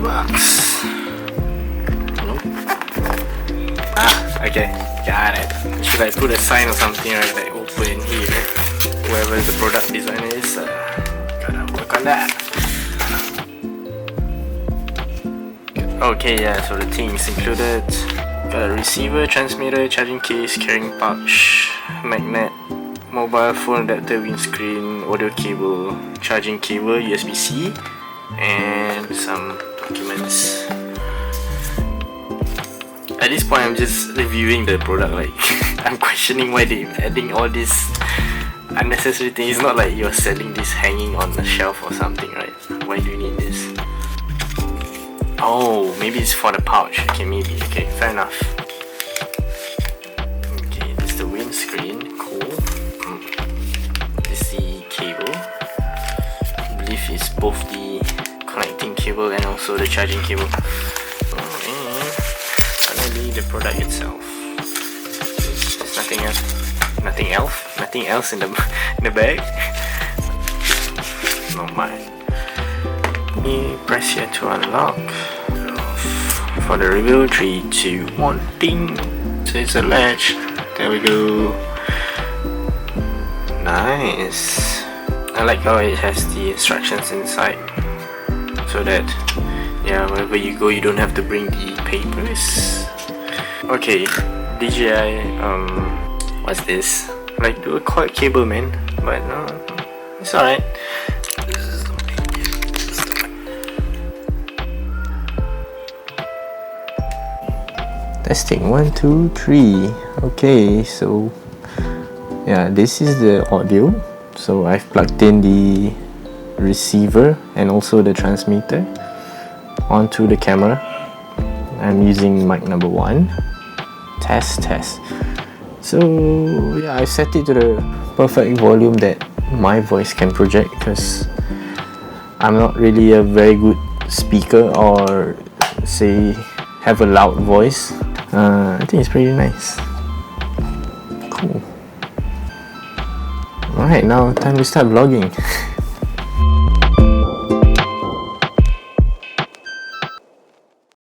box. Nope. Okay, got it. Should I put a sign or something, right, like open here? Whoever the product designer is, gotta work on that. Okay, yeah, so the things included: got a receiver, transmitter, charging case, carrying pouch, magnet, mobile phone adapter, windscreen, audio cable, charging cable, USB-C, and some documents. At this point, I'm just reviewing the product. Like, I'm questioning why they're adding all this unnecessary things. It's not like you're selling this hanging on the shelf or something, right? Why do you need this? Oh, maybe it's for the pouch. Okay, maybe. Okay, fair enough. Okay, this is the windscreen. Cool. This is the cable. I believe it's both the connecting cable and also the charging cable. And finally, the product itself. There's nothing else. Nothing else in the bag. Not mine. Press here to unlock. For the reveal, 3, 2, 1, ding. So it's a latch. There we go. Nice. I like how it has the instructions inside, so that wherever you go, you don't have to bring the papers. Okay, DJI. What's this? Like do a cord cable, man. But no, it's alright. Testing 1, 2, 3. Okay, so yeah, this is the audio. So I've plugged in the receiver and also the transmitter onto the camera. I'm using mic number 1. Test. So yeah, I set it to the perfect volume that my voice can project, because I'm not really a very good speaker or say have a loud voice. I think it's pretty nice. Cool. Alright, now time to start vlogging.